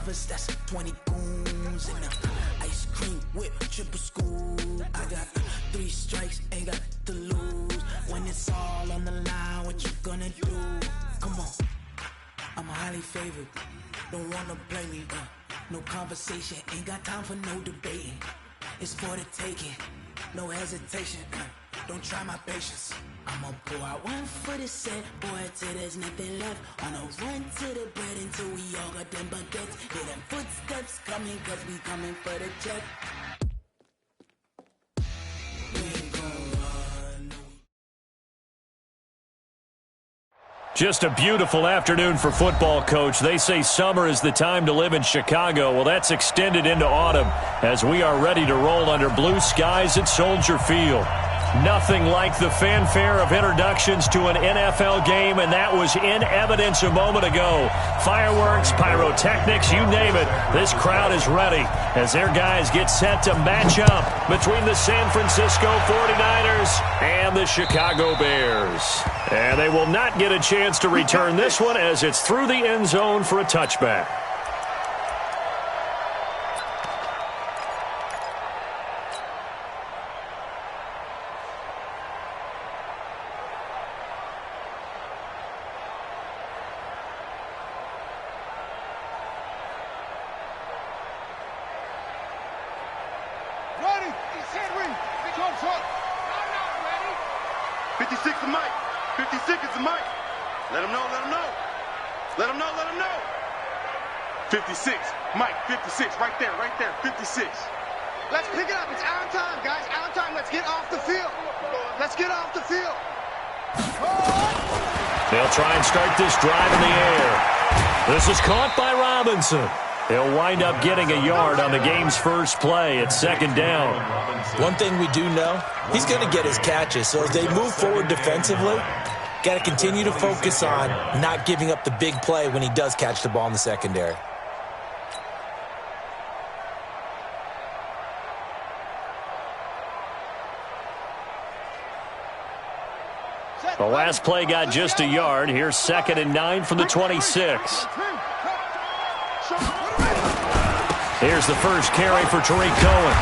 lovers, that's 20 goons. And ice cream whip, triple school. I got 3 strikes, ain't got to lose. When it's all on the line, what you gonna do? Come on, I'm highly favored. Don't wanna blame me, no conversation, ain't got time for no debating. It's for the taking, no hesitation, don't try my patience. I'ma pour out one for the set, boy, till there's nothing left. On a run to the bread until we all got them baguettes. Hear them footsteps coming, cause we coming for the check. Just a beautiful afternoon for football, Coach. They say summer is the time to live in Chicago. Well, that's extended into autumn as we are ready to roll under blue skies at Soldier Field. Nothing like the fanfare of introductions to an NFL game, and that was in evidence a moment ago. Fireworks, pyrotechnics, you name it. This crowd is ready as their guys get set to match up between the San Francisco 49ers and the Chicago Bears. And they will not get a chance to return this one as it's through the end zone for a touchback. Ready, he's Henry, big home shot. I'm not ready. 56 to Mike, 56 is the Mike. Let him know, let him know. Let him know, let him know. 56, Mike, 56, right there, 56. Let's pick it up, it's our time, guys, our time. Let's get off the field. Let's get off the field. They'll try and start this drive in the air. This is caught by Robinson. He'll wind up getting a yard on the game's first play at second down. One thing we do know, he's going to get his catches. So as they move forward defensively, got to continue to focus on not giving up the big play when he does catch the ball in the secondary. The last play got just a yard. Here's 2nd and 9 from the 26. Here's the first carry for Tariq Cohen.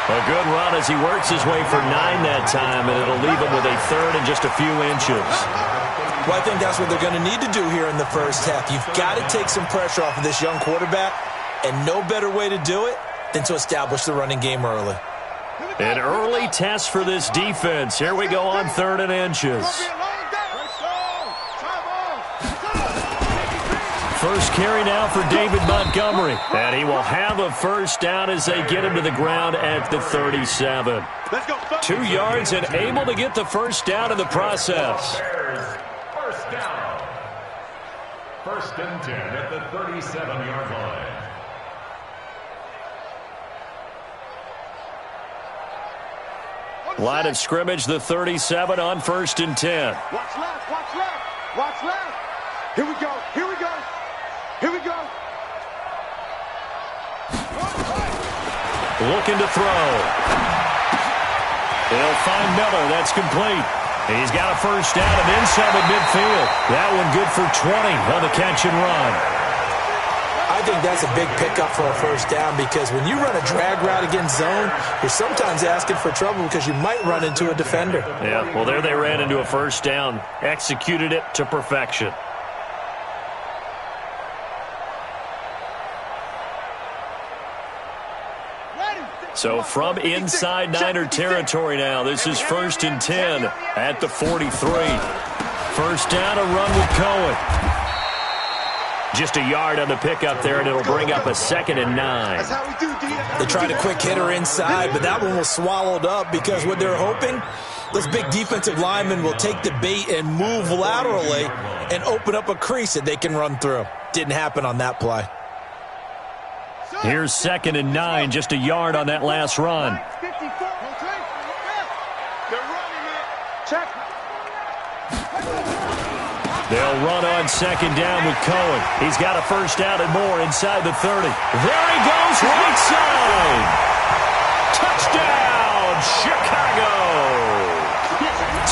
A good run as he works his way for 9 that time, and it'll leave him with a third and just a few inches. Well, I think that's what they're going to need to do here in the first half. You've got to take some pressure off of this young quarterback, and no better way to do it than to establish the running game early. An early test for this defense. Here we go on 3rd and inches. First carry now for David Montgomery. And he will have a first down as they get him to the ground at the 37. 2 yards and able to get the first down in the process. First down. 1st and 10 at the 37-yard line. Line of scrimmage, the 37 on 1st and 10. Watch left, watch left, watch left. Here we go, here we go, here we go. Looking to throw. They'll find Miller. That's complete. He's got a first down and then some at midfield. That one good for 20 on the catch and run. I think that's a big pickup for a first down because when you run a drag route against zone, you're sometimes asking for trouble because you might run into a defender. Yeah, well, there they ran into a first down. Executed it to perfection. So from inside Niner territory now, this is 1st and 10 at the 43. First down, a run with Cohen. Just a yard on the pickup there, and it'll bring up a 2nd and 9. They tried a quick hitter inside, but that one was swallowed up because what they're hoping, those big defensive linemen will take the bait and move laterally and open up a crease that they can run through. Didn't happen on that play. Here's 2nd and 9, just a yard on that last run. They'll run on 2nd down with Cohen. He's got a first down and more inside the 30. There he goes, right side. Touchdown, Chicago.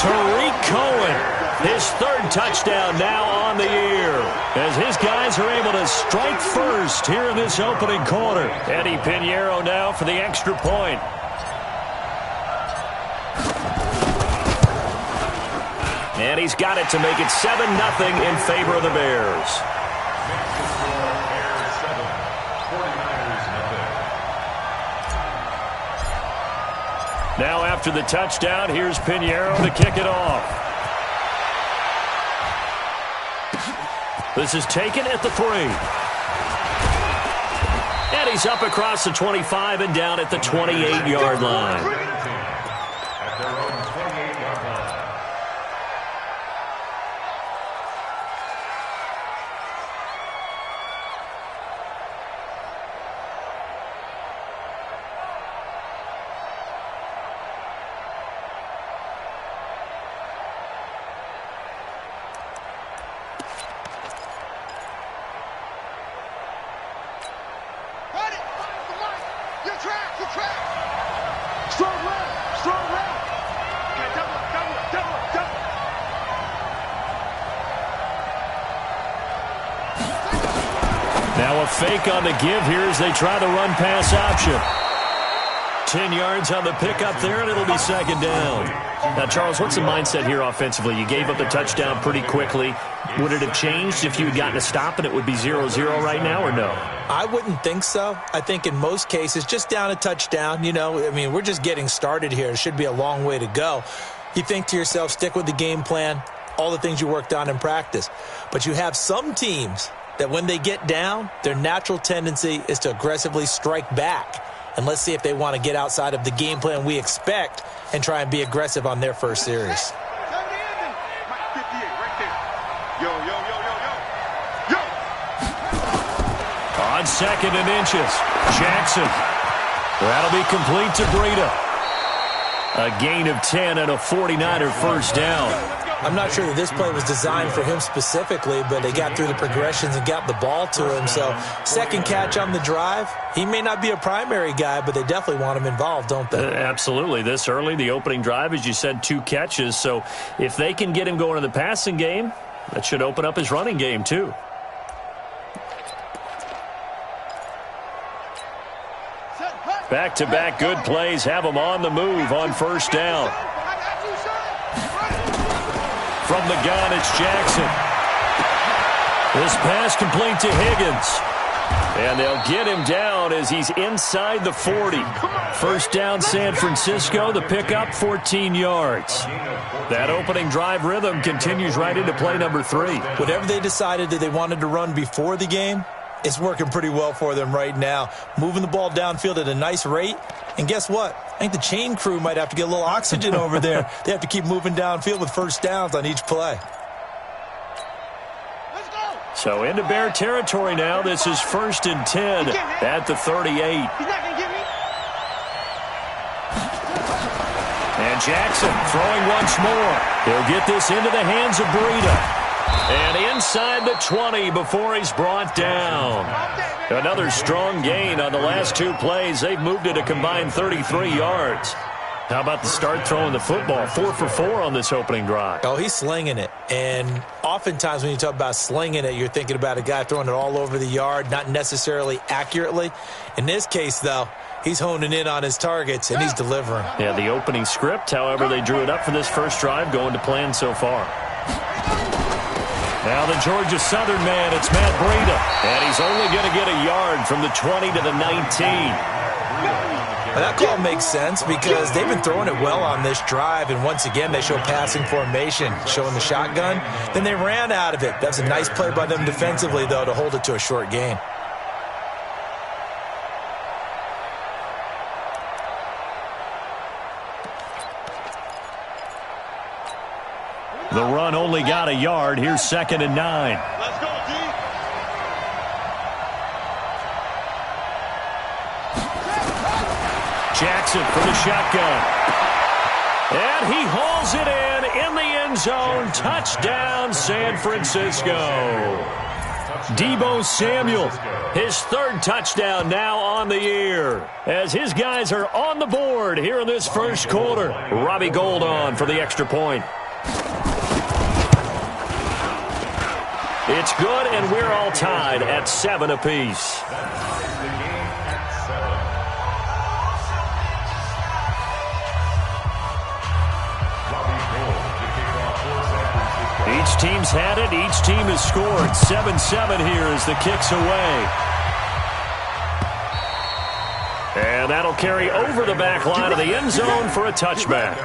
Tariq Cohen, his 3rd touchdown now on the year, as his guys guys are able to strike first here in this opening quarter. Eddie Pinheiro now for the extra point. And he's got it to make it 7-0 in favor of the Bears. Now after the touchdown, here's Pinheiro to kick it off. This is taken at the 3. And he's up across the 25 and down at the 28-yard line. Now a fake on the give here as they try the run-pass option. 10 yards on the pickup there, and it'll be second down. Now, Charles, what's the mindset here offensively? You gave up the touchdown pretty quickly. Would it have changed if you had gotten a stop and it would be 0-0 right now, or no? I wouldn't think so. I think in most cases, just down a touchdown, we're just getting started here. It should be a long way to go. You think to yourself, stick with the game plan, all the things you worked on in practice. But you have some teams that when they get down, their natural tendency is to aggressively strike back. And let's see if they want to get outside of the game plan we expect and try and be aggressive on their first series. On 2nd and inches, Jackson. That'll be complete to Breida. A gain of 10 and a 49er first down. I'm not sure that this play was designed for him specifically, but they got through the progressions and got the ball to him. So, second catch on the drive. He may not be a primary guy, but they definitely want him involved, don't they? Absolutely. This early, the opening drive, as you said, 2 catches. So, if they can get him going in the passing game, that should open up his running game, too. Back-to-back good plays have him on the move on first down. From the gun, it's Jackson. This pass complete to Higgins. And they'll get him down as he's inside the 40. First down, San Francisco. The pickup, 14 yards. That opening drive rhythm continues right into play number 3. Whatever they decided that they wanted to run before the game, it's working pretty well for them right now. Moving the ball downfield at a nice rate. And guess what? I think the chain crew might have to get a little oxygen over there. They have to keep moving downfield with first downs on each play. So into Bear territory now. This is 1st and 10 at the 38. And Jackson throwing once more. He'll get this into the hands of Breida. And inside the 20 before he's brought down. Another strong gain on the last 2 plays. They've moved it a combined 33 yards. How about the start throwing the football? 4 for 4 on this opening drive. Oh, he's slinging it. And oftentimes when you talk about slinging it, you're thinking about a guy throwing it all over the yard, not necessarily accurately. In this case, though, he's honing in on his targets, and he's delivering. Yeah, the opening script, however, they drew it up for this first drive, going to plan so far. Now the Georgia Southern man, it's Matt Breida. And he's only going to get a yard from the 20 to the 19. Well, that call makes sense because they've been throwing it well on this drive, and once again they show passing formation, showing the shotgun. Then they ran out of it. That was a nice play by them defensively, though, to hold it to a short gain. The run only got a yard. Here's 2nd and 9. Let's go, D. Jackson for the shotgun. And he hauls it in the end zone. Touchdown, San Francisco. Deebo Samuel, his 3rd touchdown now on the year. As his guys are on the board here in this first quarter. Robbie Gould on for the extra point. It's good, and we're all tied at 7 apiece. Each team's had it. Each team has scored. 7-7 here as the kick's away. And that'll carry over the back line of the end zone for a touchback.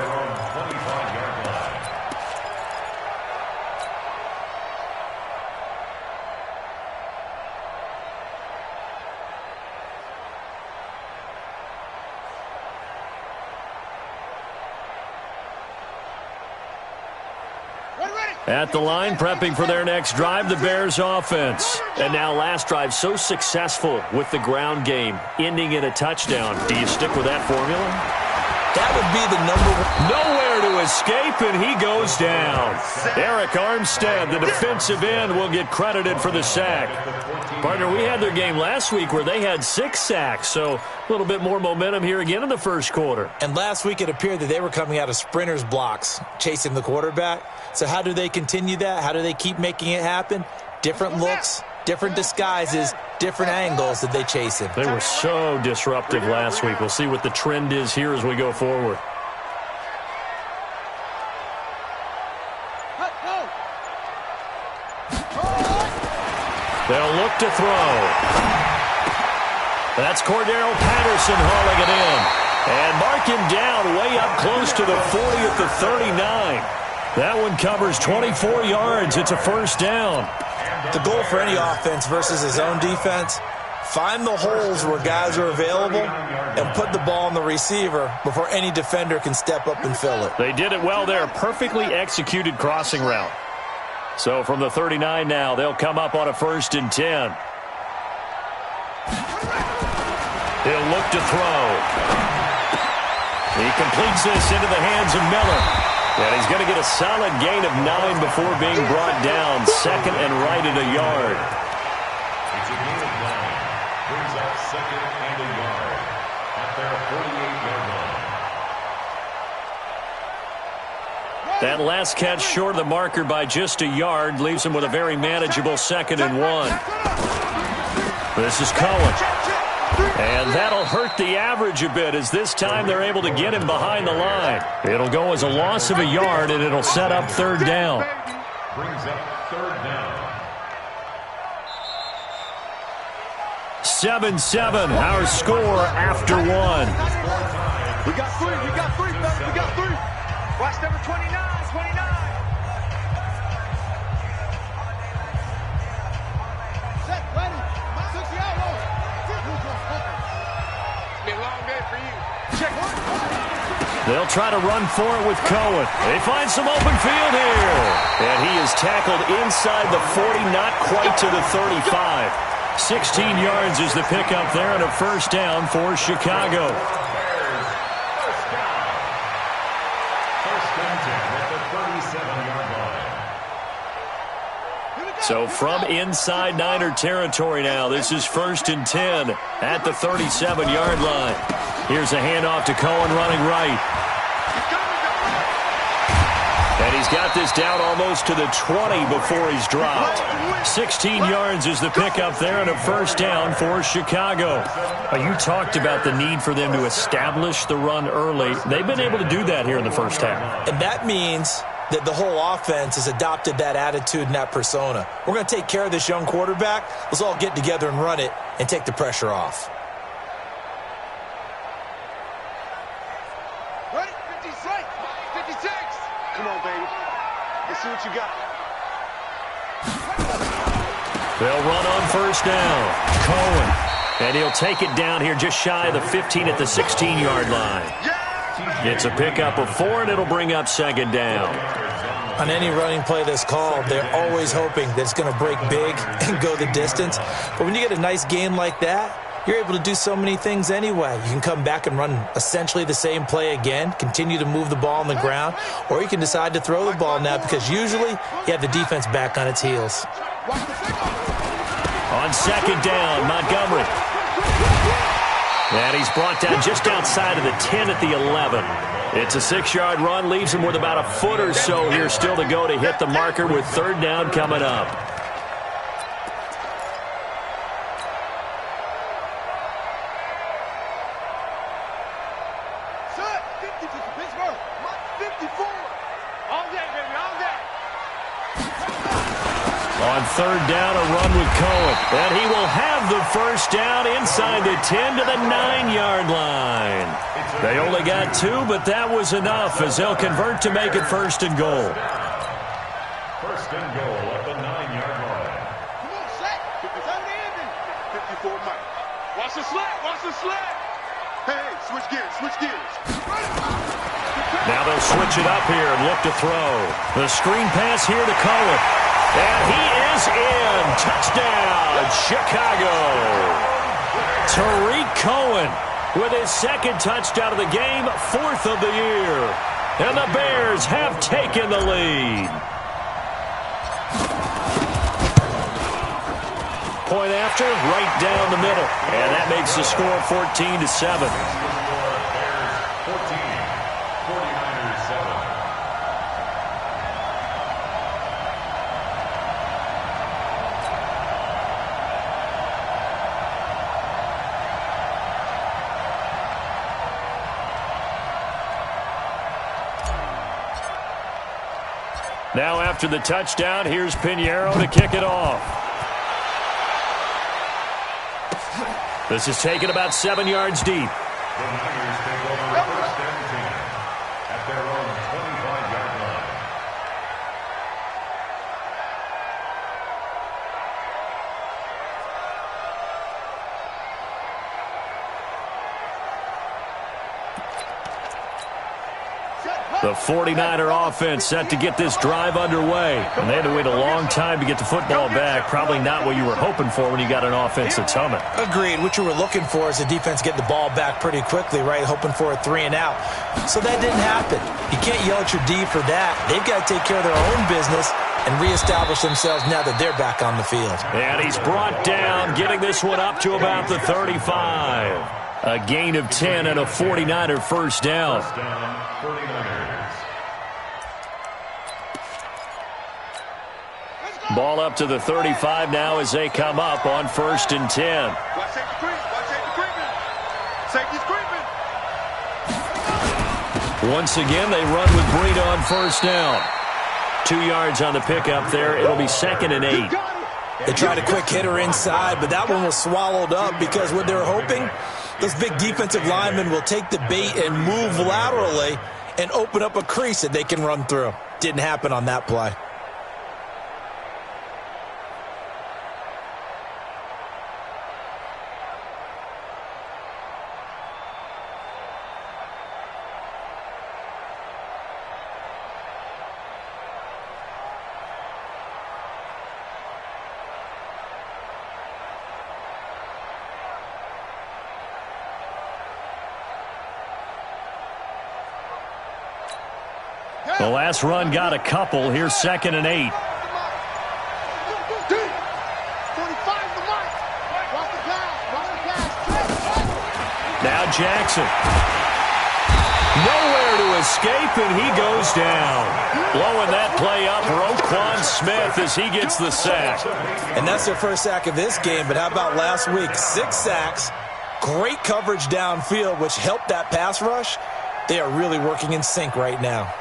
At the line, prepping for their next drive, the Bears offense. And now last drive so successful with the ground game, ending in a touchdown. Do you stick with that formula? That would be the number one. Nowhere to escape, and he goes down. Eric Armstead, the defensive end, will get credited for the sack. Partner, we had their game last week where they had 6 sacks, so a little bit more momentum here again in the first quarter. And last week it appeared that they were coming out of sprinters blocks, chasing the quarterback. So how do they continue that? How do they keep making it happen? Different looks, different disguises, different angles that they chase him. They were so disruptive last week. We'll see what the trend is here as we go forward. They'll look to throw. That's Cordero Patterson hauling it in. And mark him down way up close to the 40 at the 39. That one covers 24 yards. It's a first down. The goal for any offense versus his own defense, find the holes where guys are available and put the ball on the receiver before any defender can step up and fill it. They did it well there. Perfectly executed crossing route. So from the 39 now, they'll come up on a 1st and 10. He'll look to throw. He completes this into the hands of Miller. And he's going to get a solid gain of 9 before being brought down. 2nd and right at a yard. It's a gain of 9. Brings up 2nd and a yard at their 48-yard line. That last catch short of the marker by just a yard leaves him with a very manageable 2nd and 1. This is Cohen. And that'll hurt the average a bit as this time they're able to get him behind the line. It'll go as a loss of a yard, and it'll set up 3rd down. Brings up 3rd down. 7-7, our score after 1. We got 3, fellas, we got 3. Watch number 29, 29. Set, ready, 60 out, roll. It's been a long day for you. Check. They'll try to run for it with Cohen. They find some open field here. And he is tackled inside the 40, not quite to the 35. 16 yards is the pickup there and a 1st down for Chicago. So from inside Niner territory now, this is 1st and 10 at the 37-yard line. Here's a handoff to Cohen running right. And he's got this down almost to the 20 before he's dropped. 16 yards is the pickup there and a 1st down for Chicago. You talked about the need for them to establish the run early. They've been able to do that here in the first half. And that means that the whole offense has adopted that attitude and that persona. We're going to take care of this young quarterback. Let's all get together and run it and take the pressure off. Ready? 56. 56. Come on, baby. Let's see what you got. They'll run on 1st down. Cohen. And he'll take it down here just shy of the 15 at the 16-yard line. It's a pickup of 4, and it'll bring up 2nd down. On any running play that's called, they're always hoping that it's going to break big and go the distance. But when you get a nice gain like that, you're able to do so many things anyway. You can come back and run essentially the same play again, continue to move the ball on the ground, or you can decide to throw the ball now because usually you have the defense back on its heels. On 2nd down, Montgomery. And he's brought down just outside of the 10 at the 11. It's a 6-yard run, leaves him with about a foot or so here still to go to hit the marker with 3rd down coming up. On third down, a run with Cohen. And he will have the first down inside the 10 to the 9-yard line. They only got 2, but that was enough as they'll convert to make it first and goal. First and goal at the 9-yard line. Come on, set. It's on the ending. 54 Mike. Watch the slap. Watch the slap. Hey, switch gears. Switch gears. Now they'll switch it up here and look to throw. The screen pass here to Cohen. And he is in. Touchdown, Chicago. Tariq Cohen with his second touchdown of the game, 4th of the year. And the Bears have taken the lead. Point after, right down the middle. And that makes the score 14-7. Now after the touchdown, here's Pinheiro to kick it off. This is taken about 7 yards deep. The Niners take over first and 10 at their own 25-yard line. The 49er offense set to get this drive underway. And they had to wait a long time to get the football back. Probably not what you were hoping for when you got an offense that's humming. Agreed. What you were looking for is the defense get the ball back pretty quickly, right? Hoping for a 3 and out. So that didn't happen. You can't yell at your D for that. They've got to take care of their own business and reestablish themselves now that they're back on the field. And he's brought down, getting this one up to about the 35. A gain of 10 and a 49er first down. First down, 49ers. Ball up to the 35 now as they come up on 1st and 10. Watch safety creep. Watch safety creeping. Safety's creeping. Once again, they run with Breida on first down. 2 yards on the pickup there. It'll be 2nd and 8. They tried a quick hitter inside, but that one was swallowed up because what they're hoping, those big defensive linemen will take the bait and move laterally and open up a crease that they can run through. Didn't happen on that play. The last run got a couple. Here's 2nd and 8. Now Jackson. Nowhere to escape, and he goes down. Blowing that play up, Roquan Smith as he gets the sack. And that's their first sack of this game, but how about last week? 6 sacks, great coverage downfield, which helped that pass rush. They are really working in sync right now.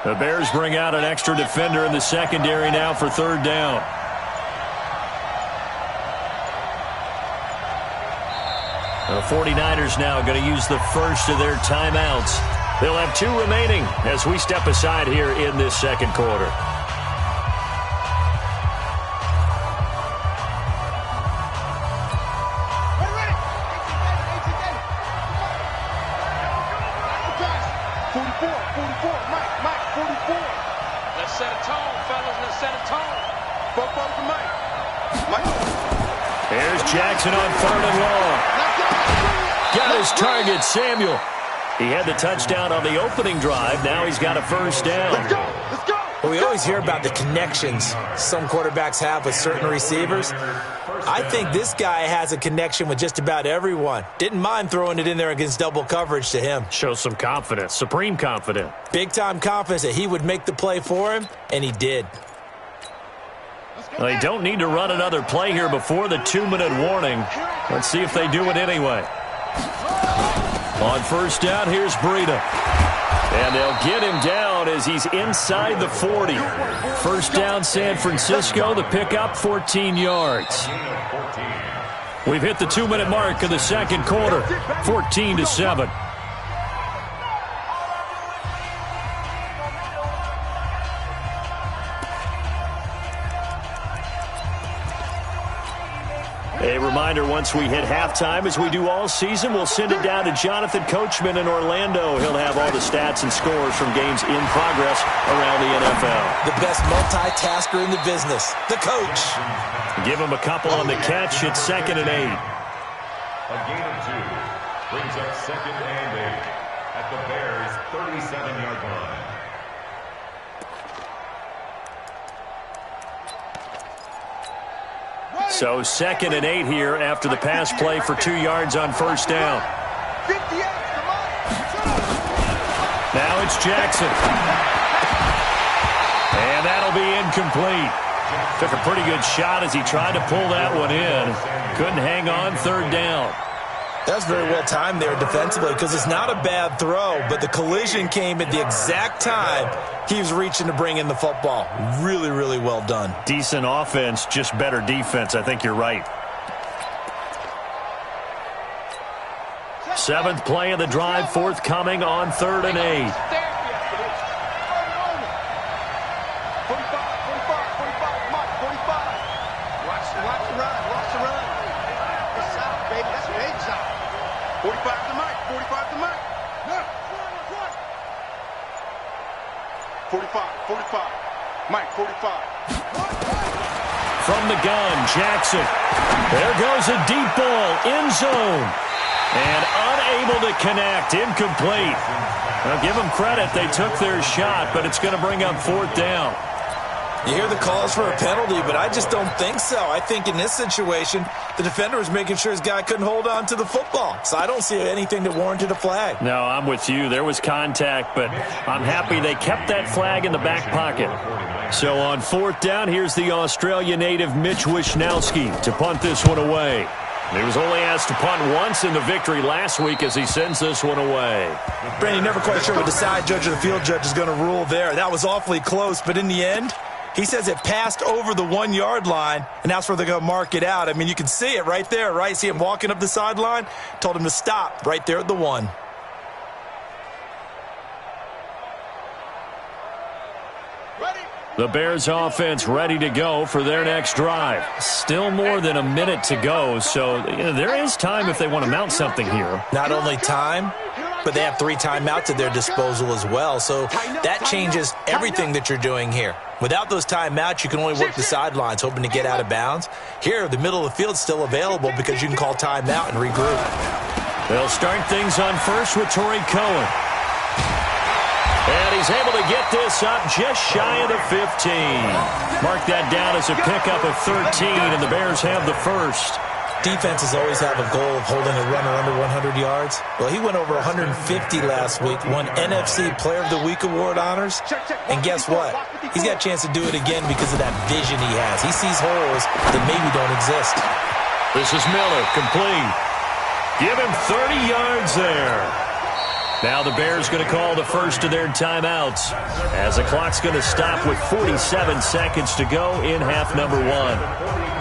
The Bears bring out an extra defender in the secondary now for 3rd down. The 49ers now going to use the first of their timeouts. They'll have 2 remaining as we step aside here in this 2nd quarter. Jackson on 3rd and long. Got his target, Samuel. He had the touchdown on the opening drive. Now he's got a first down. Let's go. Let's go. Well, we always hear about the connections some quarterbacks have with certain receivers. I think this guy has a connection with just about everyone. Didn't mind throwing it in there against double coverage to him. Shows some confidence, supreme confidence. Big-time confidence that he would make the play for him, and he did. Well, they don't need to run another play here before the 2-minute warning. Let's see if they do it anyway. On first down, here's Breida. And they'll get him down as he's inside the 40. First down, San Francisco. The pickup, 14 yards. We've hit the 2-minute mark of the second quarter, 14-7. A reminder, once we hit halftime, as we do all season, we'll send it down to Jonathan Coachman in Orlando. He'll have all the stats and scores from games in progress around the NFL. The best multitasker in the business, the coach. Give him a couple on the catch. It's 2nd and 8. A gain of 2 brings up 2nd and 8 at the Bears' 37-yard line. So 2nd and 8 here after the pass play for 2 yards on first down. Now it's Jackson. And that'll be incomplete. Took a pretty good shot as he tried to pull that one in. Couldn't hang on, 3rd down. That's very well timed there defensively because it's not a bad throw, but the collision came at the exact time he was reaching to bring in the football. Really, really well done. Decent offense, just better defense. I think you're right. 7th play of the drive, forthcoming on 3rd and 8. From the gun, Jackson. There goes a deep ball, end zone. And unable to connect, incomplete. Now give them credit, they took their shot, but it's going to bring up 4th down. You hear the calls for a penalty, but I just don't think so. I think in this situation, the defender was making sure his guy couldn't hold on to the football. So I don't see anything that warranted a flag. No, I'm with you. There was contact, but I'm happy they kept that flag in the back pocket. So on 4th down, here's the Australia native Mitch Wishnowski to punt this one away. He was only asked to punt once in the victory last week as he sends this one away. Brandon, never quite sure what the side judge or the field judge is going to rule there. That was awfully close, but in the end, he says it passed over the 1-yard line, and that's where they're going to mark it out. I mean, you can see it right there, right? See him walking up the sideline? Told him to stop right there at the 1. The Bears offense ready to go for their next drive. Still more than a minute to go, so there is time if they want to mount something here. Not only time, but they have 3 timeouts at their disposal as well, so that changes everything that you're doing here. Without those timeouts, you can only work the sidelines, hoping to get out of bounds. Here, the middle of the field's still available because you can call timeout and regroup. They'll start things on first with Torrey Cohen. And he's able to get this up just shy of the 15. Mark that down as a pickup of 13, and the Bears have the first. Defenses always have a goal of holding a runner under 100 yards. Well, he went over 150 last week, won NFC Player of the Week award honors. And guess what? He's got a chance to do it again because of that vision he has. He sees holes that maybe don't exist. This is Miller, complete. Give him 30 yards there. Now the Bears going to call the first of their timeouts as the clock's going to stop with 47 seconds to go in half number 1.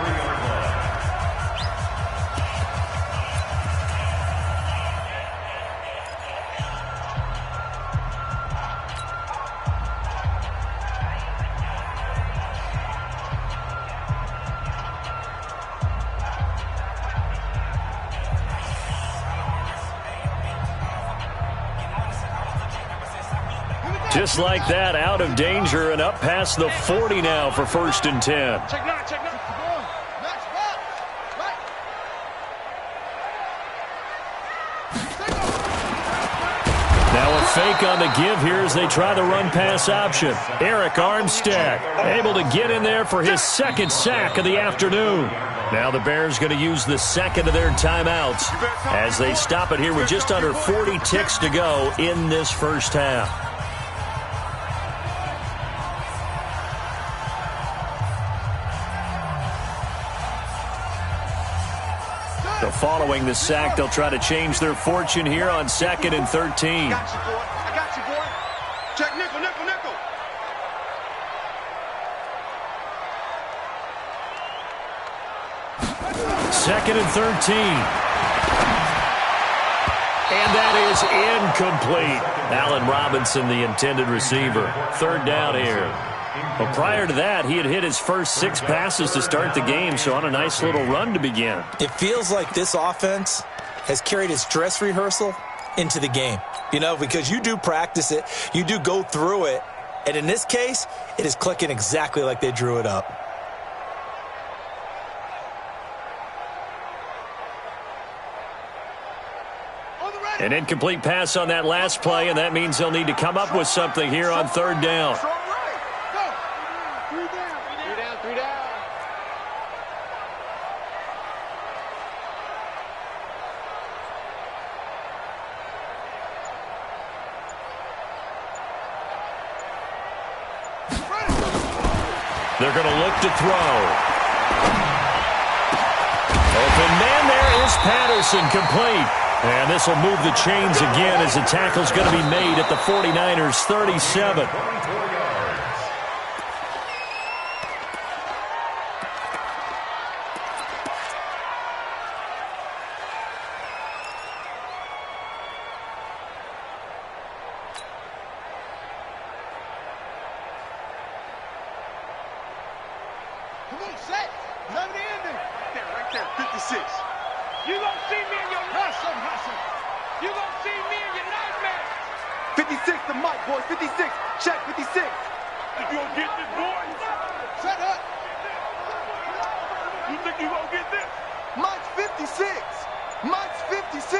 Just like that, out of danger and up past the 40 now for 1st and 10. Now a fake on the give here as they try the run-pass option. Eric Armstead able to get in there for his 2nd sack of the afternoon. Now the Bears going to use the 2nd of their timeouts as they stop it here with just under 40 ticks to go in this first half. So following the sack, they'll try to change their fortune here on 2nd and 13. I got you, boy. I got you, boy. Check nickel, nickel, nickel. Second and 13. And that is incomplete. Allen Robinson, the intended receiver. 3rd down here. Well, prior to that, he had hit his first 6 passes to start the game, so on a nice little run to begin. It feels like this offense has carried its dress rehearsal into the game. You know, because you do practice it, you do go through it, and in this case, it is clicking exactly like they drew it up. An incomplete pass on that last play, and that means they'll need to come up with something here on 3rd down. Three down. They're going to look to throw. Open man, there is Patterson, complete. And this will move the chains again as the tackle's going to be made at the 49ers' 37. Come on, set. None of the ending. Right there, 56. You gonna see me in your hustle. You gonna see me in your nightmare. 56 to Mike, boys. 56. Check 56. You gonna get this, boy? Shut up. You think you gonna get this? Mike's 56. Mike's 56.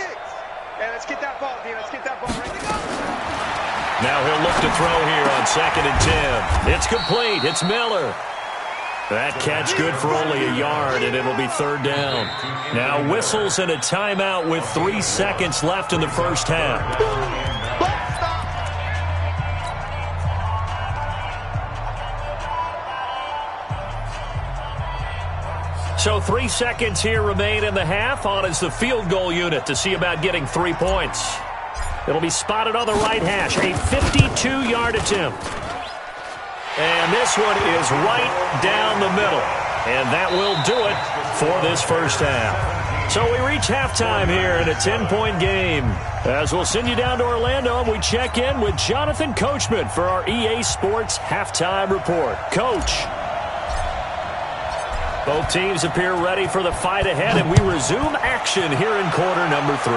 Hey, let's get that ball, Dean. Let's get that ball ready to go. Now he'll look to throw here on 2nd and 10. It's complete. It's Miller. That catch good for only a yard, and it'll be 3rd down. Now whistles and a timeout with 3 seconds left in the first half. So 3 seconds here remain in the half. On is the field goal unit to see about getting 3 points. It'll be spotted on the right hash. A 52-yard attempt. And this one is right down the middle. And that will do it for this first half. So we reach halftime here in a 10-point game. As we'll send you down to Orlando, and we check in with Jonathan Coachman for our EA Sports Halftime Report. Coach. Both teams appear ready for the fight ahead, and we resume action here in quarter number 3.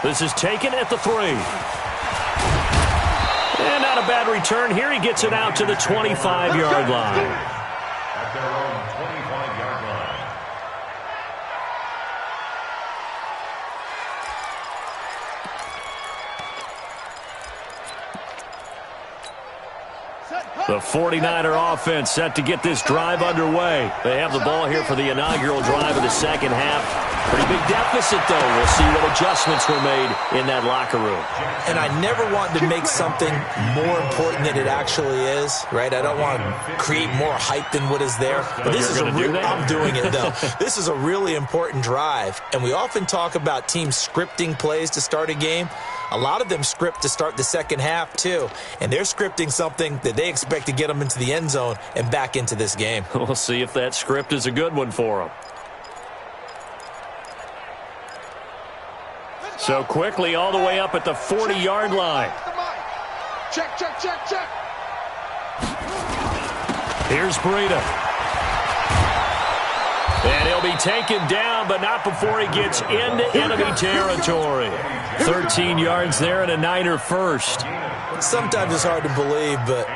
This is taken at the 3. And not a bad return here. He gets it out to the 25-yard line. At their own 25-yard line. The 49er offense set to get this drive underway. They have the ball here for the inaugural drive of the second half. Pretty big deficit, though. We'll see what adjustments were made in that locker room. And I never want to make something more important than it actually is, right? I don't want to create more hype than what is there. But this is I'm doing it, though. This is a really important drive. And we often talk about teams scripting plays to start a game. A lot of them script to start the second half, too. And they're scripting something that they expect to get them into the end zone and back into this game. We'll see if that script is a good one for them. So quickly all the way up at the 40-yard line. Check, check, check, check. Here's Breida. And he'll be taken down, but not before he gets into enemy territory. 13 yards there and a Niner first. Sometimes it's hard to believe, but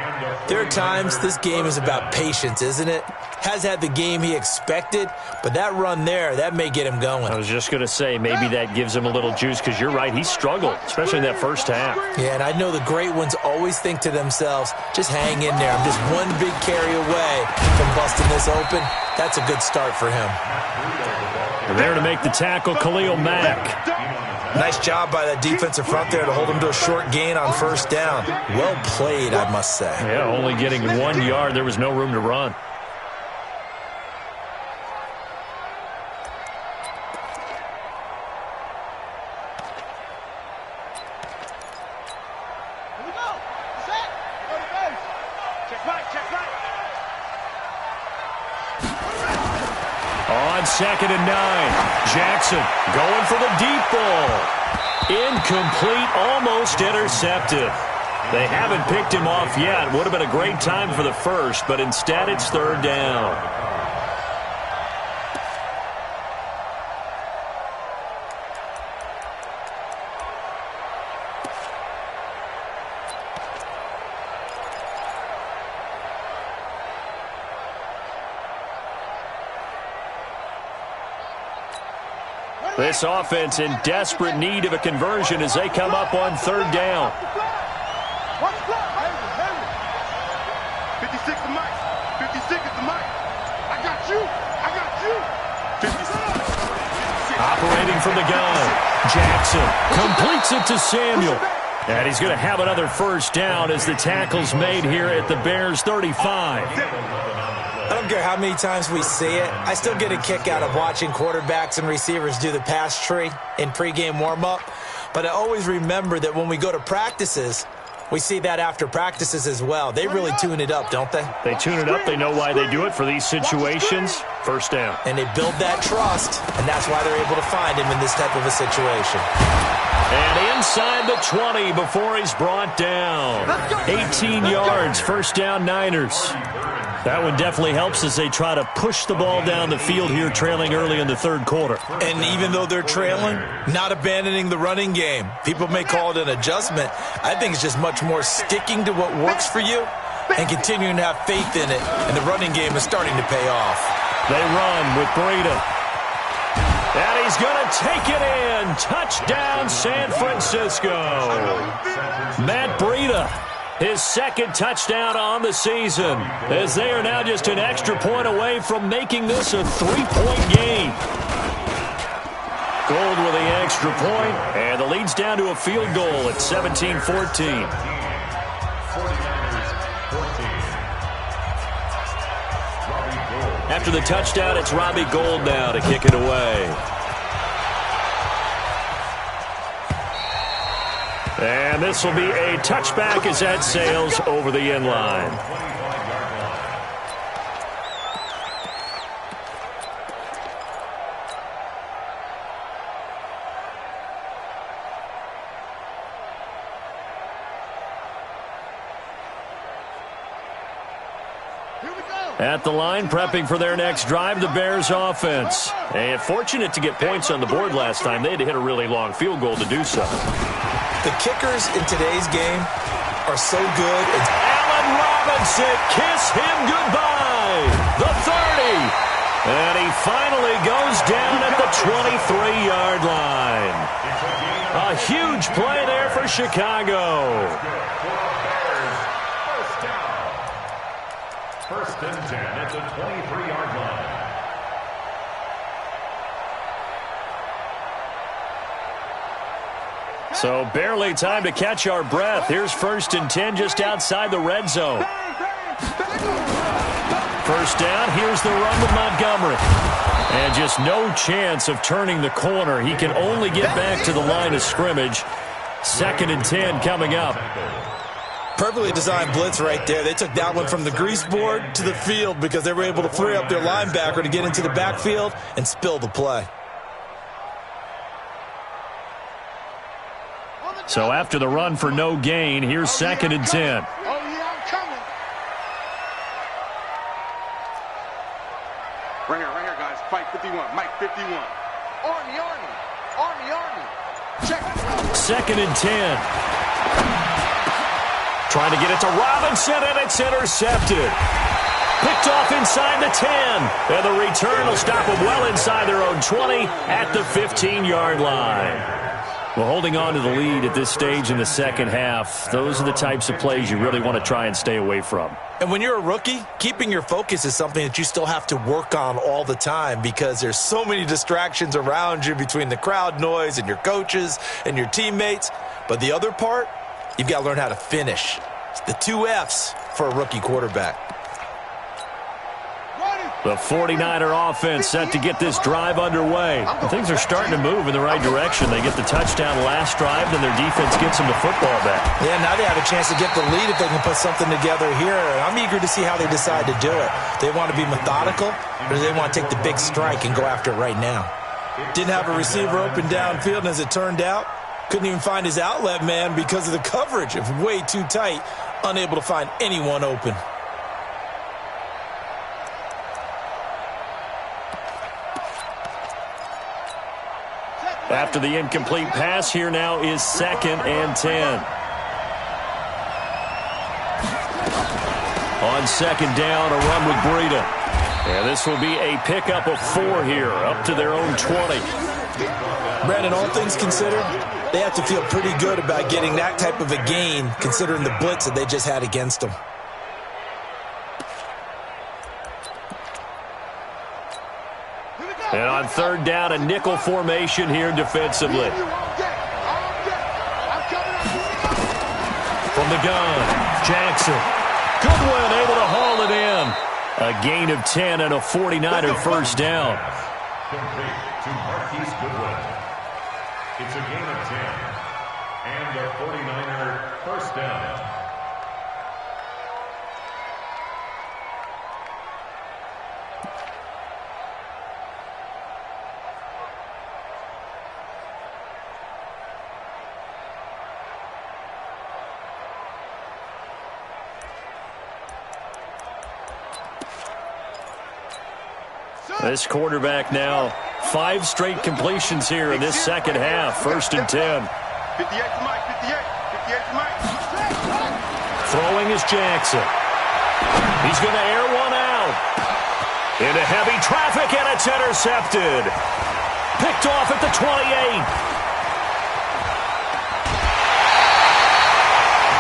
there are times this game is about patience, isn't it? Has had the game he expected, but that run there, that may get him going. I was just going to say, maybe that gives him a little juice, because you're right, he struggled, especially in that first half. Yeah, and I know the great ones always think to themselves, just hang in there. I'm just one big carry away from busting this open. That's a good start for him. And there to make the tackle, Khalil Mack. Nice job by that defensive front there to hold him to a short gain on first down. Well played, I must say. Yeah, only getting 1 yard. There was no room to run. On 2nd and 9, Jackson going for the deep ball. Incomplete, almost intercepted. They haven't picked him off yet. Would have been a great time for the first, but instead it's 3rd down. This offense in desperate need of a conversion as they come up on 3rd down. 56 to Mike. 56 is the Mike. I got you. I got you. 56. Operating from the gun. Jackson completes it to Samuel. And he's going to have another 1st down as the tackle's made here at the Bears' 35. I don't care how many times we see it. I still get a kick out of watching quarterbacks and receivers do the pass tree in pregame warm-up. But I always remember that when we go to practices, we see that after practices as well. They really tune it up, don't they? They tune it up. They know why they do it for these situations. 1st down. And they build that trust, and that's why they're able to find him in this type of a situation. And inside the 20 before he's brought down. 18 yards, 1st down Niners. That one definitely helps as they try to push the ball down the field here, trailing early in the 3rd quarter. And even though they're trailing, not abandoning the running game. People may call it an adjustment. I think it's just much more sticking to what works for you and continuing to have faith in it. And the running game is starting to pay off. They run with Breida. And he's going to take it in. Touchdown, San Francisco. Matt Breida. His 2nd touchdown on the season, as they are now just an extra point away from making this a 3-point game. Gold with the extra point, and the lead's down to a field goal at 17-14. After the touchdown, it's Robbie Gould now to kick it away. And this will be a touchback as that sails over the end line. At the line, prepping for their next drive, the Bears offense. And fortunate to get points on the board last time. They had to hit a really long field goal to do so. The kickers in today's game are so good. Allen Robinson, kiss him goodbye. The 30. And he finally goes down at the 23-yard line. A huge play there for Chicago. 1st and 10 at the 23-yard line. So barely time to catch our breath. Here's 1st and 10 just outside the red zone. 1st down, here's the run with Montgomery. And just no chance of turning the corner. He can only get back to the line of scrimmage. 2nd and 10 coming up. Perfectly designed blitz right there. They took that one from the grease board to the field because they were able to free up their linebacker to get into the backfield and spill the play. So after the run for no gain, here's 2nd and 10. Oh, yeah, I'm coming. Right here, guys. Fight 51. Mike 51. Army. Check. 2nd and 10. Trying to get it to Robinson, and it's intercepted. Picked off inside the 10. And the return will stop them well inside their own 20 at the 15-yard line. Well, holding on to the lead at this stage in the 2nd half, those are the types of plays you really want to try and stay away from. And when you're a rookie, keeping your focus is something that you still have to work on all the time because there's so many distractions around you between the crowd noise and your coaches and your teammates. But the other part, you've got to learn how to finish. It's the 2 F's for a rookie quarterback. Ready. The 49er offense set to get this drive underway. Things are starting to move in the right direction. They get the touchdown last drive, then their defense gets them the football back. Yeah, now they have a chance to get the lead if they can put something together here. I'm eager to see how they decide to do it. Do they want to be methodical, or do they want to take the big strike and go after it right now? Didn't have a receiver open downfield, and as it turned out, couldn't even find his outlet man because of the coverage. It was way too tight, unable to find anyone open. After the incomplete pass, here now is 2nd and 10. On 2nd down, a run with Breida. And this will be a pickup of 4 here, up to their own 20. Brandon, all things considered, they have to feel pretty good about getting that type of a gain, considering the blitz that they just had against them. And on 3rd down, a nickel formation here defensively. From the gun, Jackson. Goodwin able to haul it in. A gain of 10 and a 49er first down. Complete to Marquise Goodwin. It's a gain of 10 and a 49er first down. This quarterback now, 5 straight completions here in this second half. 1st and 10. 58 to Mike, 58 to Mike. Throwing is Jackson. He's going to air one out. Into heavy traffic, and it's intercepted. Picked off at the 28.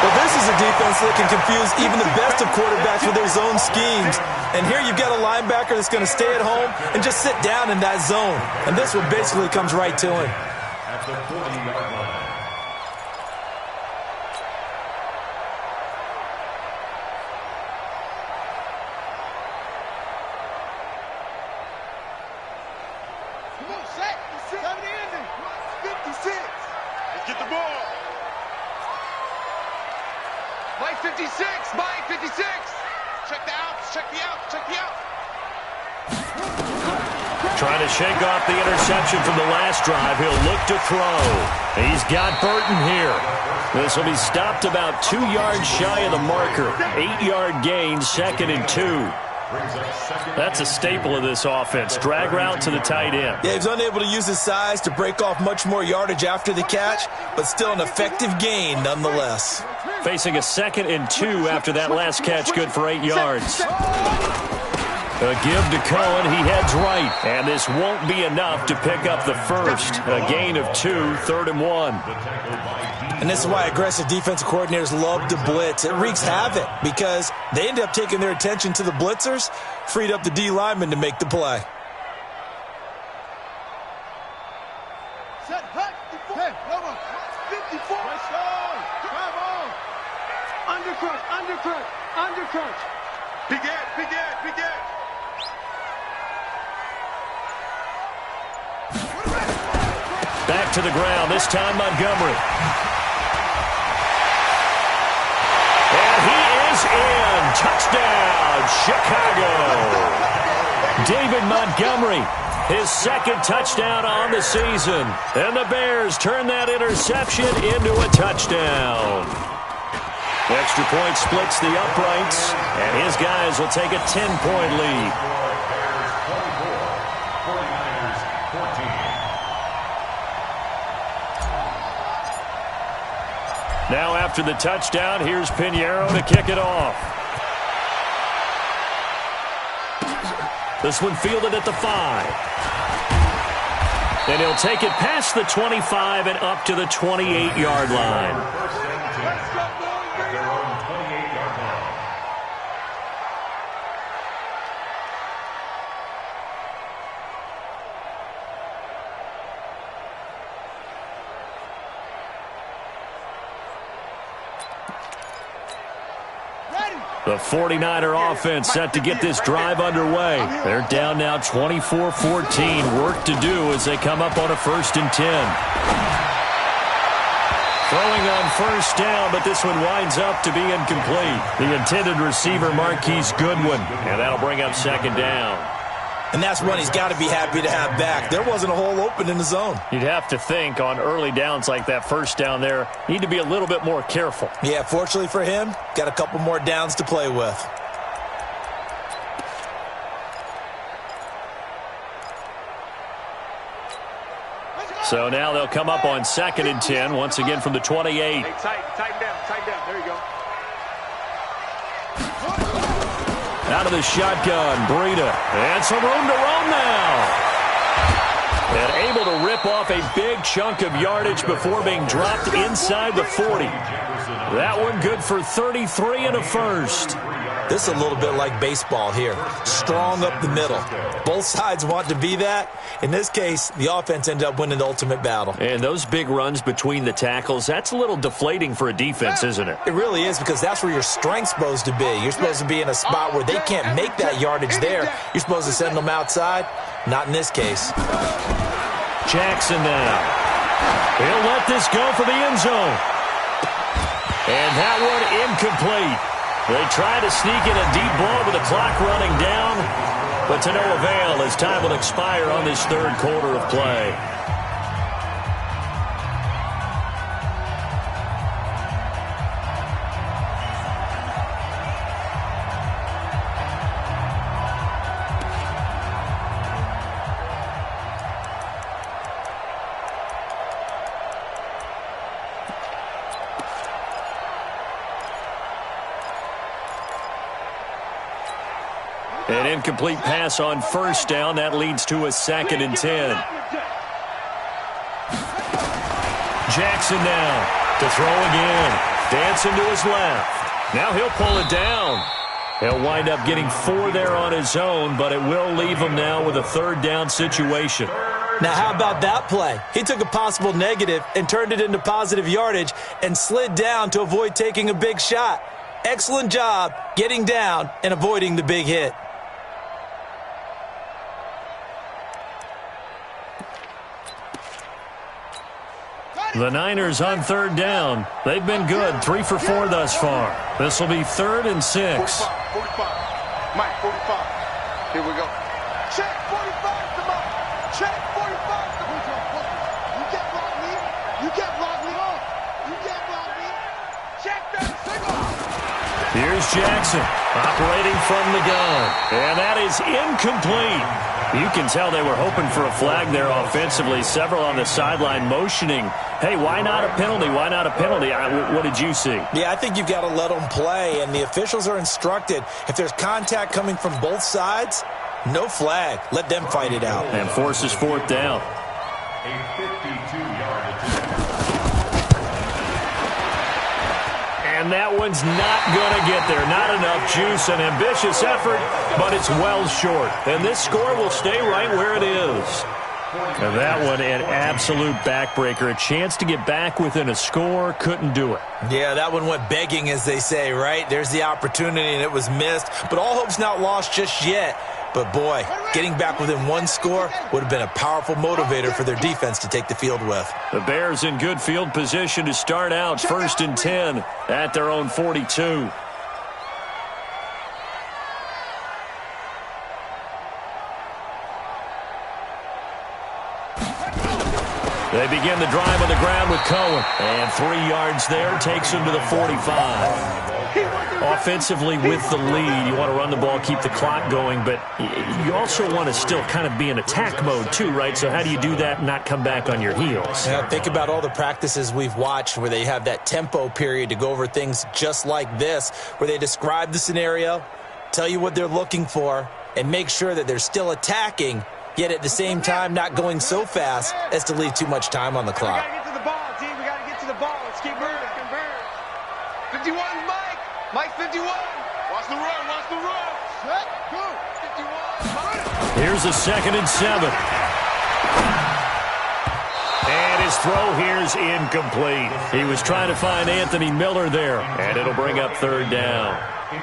Well, this is a defense that can confuse even the best of quarterbacks with their zone schemes. And here you've got a linebacker that's going to stay at home and just sit down in that zone. And this one basically comes right to him. At the 40-yard line. Come on, set. 70 ending. 56. Let's get the ball. Mike 56. Mike 56. Check the outs. Check the outs. Check the outs. Trying to shake off the interception from the last drive. He'll look to throw. He's got Burton here. This will be stopped about 2 yards shy of the marker. 8-yard gain, 2nd and 2. That's a staple of this offense. Drag route to the tight end. Yeah, he's unable to use his size to break off much more yardage after the catch, but still an effective gain nonetheless. Facing a 2nd and 2 after that last catch, good for 8 yards. A give to Cohen, he heads right. And this won't be enough to pick up the first. A gain of 2, 3rd and 1. And this is why aggressive defensive coordinators love to blitz. It wreaks havoc because they end up taking their attention to the blitzers, freed up the D lineman to make the play. Set, hut, 54. 54. Come on. Undercrunch, undercrunch, undercrunch. Big edge, big edge, big edge. Back to the ground, this time Montgomery. And he is in. Touchdown, Chicago. David Montgomery, his 2nd touchdown on the season. And the Bears turn that interception into a touchdown. Extra point splits the uprights, and his guys will take a 10-point lead. Bears 24, 49ers 14. Now after the touchdown, here's Pinheiro to kick it off. This one fielded at the 5. And he'll take it past the 25 and up to the 28-yard line. First and 10 at their own 28-yard line. Ready. The 49er offense set to get this drive underway. They're down now 24-14. Work to do as they come up on a 1st and 10. Throwing on 1st down, but this one winds up to be incomplete. The intended receiver, Marquise Goodwin, and that'll bring up 2nd down. And that's one he's got to be happy to have back. There wasn't a hole open in the zone. You'd have to think on early downs like that 1st down there, need to be a little bit more careful. Yeah, fortunately for him, got a couple more downs to play with. So now they'll come up on 2nd and 10, once again from the 28. Hey, tighten down. There you go. Out of the shotgun, Breida. And some room to roam now. And able to rip off a big chunk of yardage before being dropped inside the 40. That one good for 33 and a 1st. This is a little bit like baseball here. Strong up the middle. Both sides want to be that. In this case, the offense ended up winning the ultimate battle. And those big runs between the tackles, that's a little deflating for a defense, isn't it? It really is, because that's where your strength's supposed to be. You're supposed to be in a spot where they can't make that yardage there. You're supposed to send them outside. Not in this case. Jackson now. He'll let this go for the end zone. And that one incomplete. They try to sneak in a deep ball with the clock running down, but to no avail as time will expire on this 3rd quarter of play. An incomplete pass on 1st down. That leads to a 2nd and 10. Jackson now to throw again. Dancing to his left. Now he'll pull it down. He'll wind up getting 4 there on his own, but it will leave him now with a 3rd down situation. Now, how about that play? He took a possible negative and turned it into positive yardage and slid down to avoid taking a big shot. Excellent job getting down and avoiding the big hit. The Niners on 3rd down. They've been good, 3 for 4 thus far. This will be 3rd and 6. 45. Mike, 45. Here we go. Check 45 to Mike. Check 45 to Mike. You can't block me. You can't block me. You can't block me. Check that signal. Here's Jackson operating from the gun. And that is incomplete. You can tell they were hoping for a flag there offensively. Several on the sideline motioning, hey, why not a penalty? Why not a penalty? What did you see? Yeah, I think you've got to let them play, and the officials are instructed. If there's contact coming from both sides, no flag. Let them fight it out. And forces 4th down. A 52-yard attempt. And that one's not going to get there. Not enough juice. An ambitious effort, but it's well short. And this score will stay right where it is. And that one, an absolute backbreaker. A chance to get back within a score, couldn't do it. Yeah, that one went begging, as they say, right? There's the opportunity, and it was missed. But all hope's not lost just yet. But, boy, getting back within 1 score would have been a powerful motivator for their defense to take the field with. The Bears in good field position to start out 1st and 10 at their own 42. They begin the drive on the ground with Cohen. And 3 yards there takes him to the 45. Offensively with the lead, you want to run the ball, keep the clock going, but you also want to still kind of be in attack mode too, right? So how do you do that and not come back on your heels? Yeah, think about all the practices we've watched where they have that tempo period to go over things just like this, where they describe the scenario, tell you what they're looking for, and make sure that they're still attacking, yet at the same time not going so fast as to leave too much time on the clock. We got to get to the ball, team. We got to get to the ball. Let's keep moving. 51, Mike. Mike, 51. Watch the run. Watch the run. Set, go. 51. Here's a 2nd and 7. And His throw here's incomplete. He was trying to find Anthony Miller there, and it'll bring up third down.